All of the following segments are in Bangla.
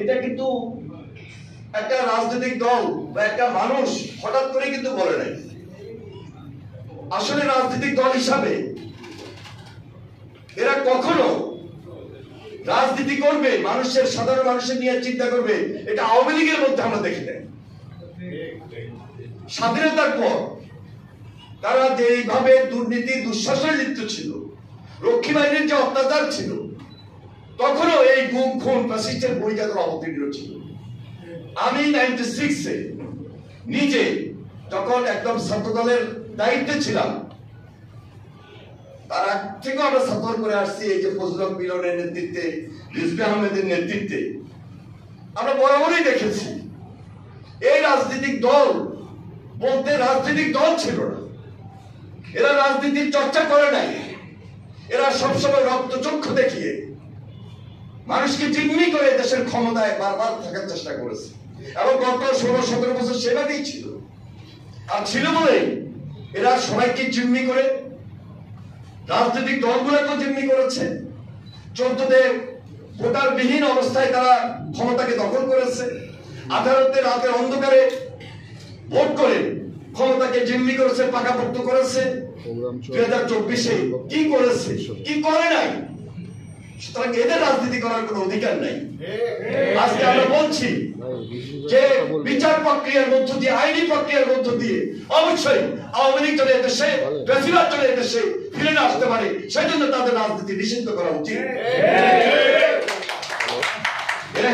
এটা কিন্তু একটা রাজনৈতিক দল বা একটা মানুষ হঠাৎ করে কিন্তু বলে নাই। আসলে রাজনৈতিক দল হিসাবে এরা কখনো রাজনীতি করবে, মানুষের সাধারণ মানুষের নিয়ে চিন্তা করবে, এটা আওয়ামী লীগের মধ্যে আমরা দেখি নাই। স্বাধীনতার পর তারা যেভাবে দুর্নীতি দুঃশাসনে লিপ্ত ছিল, রক্ষী বাহিনীর যে অত্যাচার ছিল, তখনও এই গুম খুন ফ্যাসিস্টের ভূমিকা তারা অবতীর্ণ ছিল। আমি 96-এ নিজে যখন একদম ছাত্র দলের দায়িত্বে ছিলাম, তার আগ থেকেও আমরা সফর করে আসছি এই যে ফজলুল হক মিলনের নেতৃত্বে, রিজভী আহমেদের নেতৃত্বে আমরা বরাবরই দেখেছি এই রাজনৈতিক দল বলতে রাজনৈতিক দল ছিল না। এরা রাজনীতির চর্চা করে নাই। এরা সবসময় রক্তচক্ষু দেখিয়ে মানুষকে জিম্মি করে দেশের ক্ষমতায় বারবার থাকার চেষ্টা করেছে এবং গত 16-17 বছর সেভাবেই ছিল। আর ছিল বলে এরা সবাইকে জিম্মি করে, রাজনৈতিক দলগুলোকে জিম্মি করেছে। 14তে ভোটারবিহীন অবস্থায় তারা ক্ষমতাকে দখল করেছে। আদালতে রাতের অন্ধকারে ভোট করে ক্ষমতাকে জিম্মি করেছে, পাকাপোক্ত করেছে। 2024-এ কি করেছে, কি করে নাই? সুতরাং এদের রাজনীতি করার কোনো অধিকার নাই। আজকে আমরা বলছি যে বিচার প্রক্রিয়ার মধ্য দিয়ে, আইনি প্রক্রিয়ার মধ্য দিয়ে অবশ্যই আওয়ামী লীগ চলে এদেশে, বেশিরভাগ চলে এদেশে ফিরে না আসতে পারে, সেজন্য তাদের রাজনীতি নিষিদ্ধ করা উচিত। এরা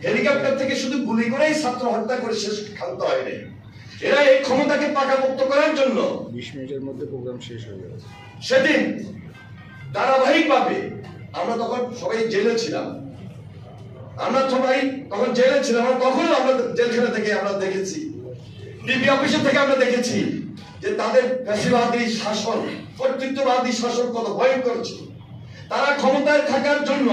হেলিকপ্টার থেকে শুধু গুলি করেই ছাত্র হত্যা করে শেষ ক্ষান্ত হয় নাই। এরা এই ক্ষমতাকে পাকাপোক্ত করার জন্য 20 মিনিটের মধ্যে প্রোগ্রাম শেষ হয়ে যাবে। সেদিন ধারাবাহিকভাবে আমরা তখন সবাই জেলে ছিলাম, আমরা তখনও আমরা জেলখানা থেকে আমরা দেখেছি, ডিবি অফিসের থেকে আমরা দেখেছি যে তাদের ফ্যাসিবাদী শাসন, কর্তৃত্ববাদী শাসন কত ভয়ঙ্কর ছিল। তারা ক্ষমতায় থাকার জন্য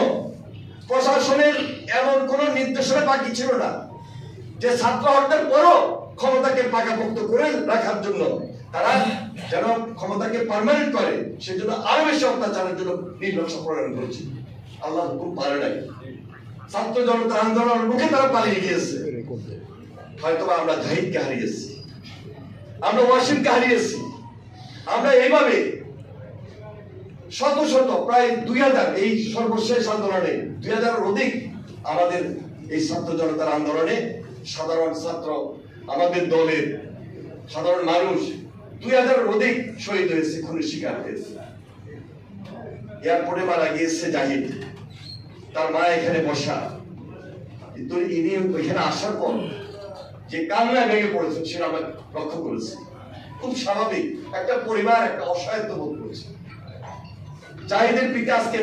প্রশাসনের এমন কোন নির্দেশনা বাকি ছিল না যে ছাত্র হত্যার পরও ক্ষমতাকে পাকাপোক্ত করে রাখার জন্য তারা যেন ক্ষমতাকে পার্মানেন্ট করে, সেজন্য আরো বেশি অত্যাচারের জন্য নির্দেশ প্রণয়ন করেছে। আল্লাহ হুকুম পারে নাই। ছাত্র জনতার আন্দোলনের মুখে তারা পালিয়ে গিয়েছে। হয়তো আমরা জাহিদকে হারিয়েছি, আমরা ওয়াসিমকে হারিয়েছি। আমরা এইভাবে শত শত প্রায় 2000 এই সর্বশেষ আন্দোলনে 2000-এর অধিক আমাদের এই ছাত্র জনতার আন্দোলনে সাধারণ ছাত্র, আমাদের দলের সাধারণ মানুষ 2000-এর অধিক শহীদ হয়েছে, খুনের শিকার হয়েছে। এয়ারপোর্টে মারা গিয়েছে জাহিদ, তার মা এখানে বসা। কিন্তু ইনি ওইখানে আসার পর যে কান্নায় ভেঙে পড়েছেন সেটা আমরা লক্ষ্য করেছি। খুব স্বাভাবিক, একটা পরিবার একটা অসহায়ত্ব বোধ করেছে। জাহিদের পিতা আজকে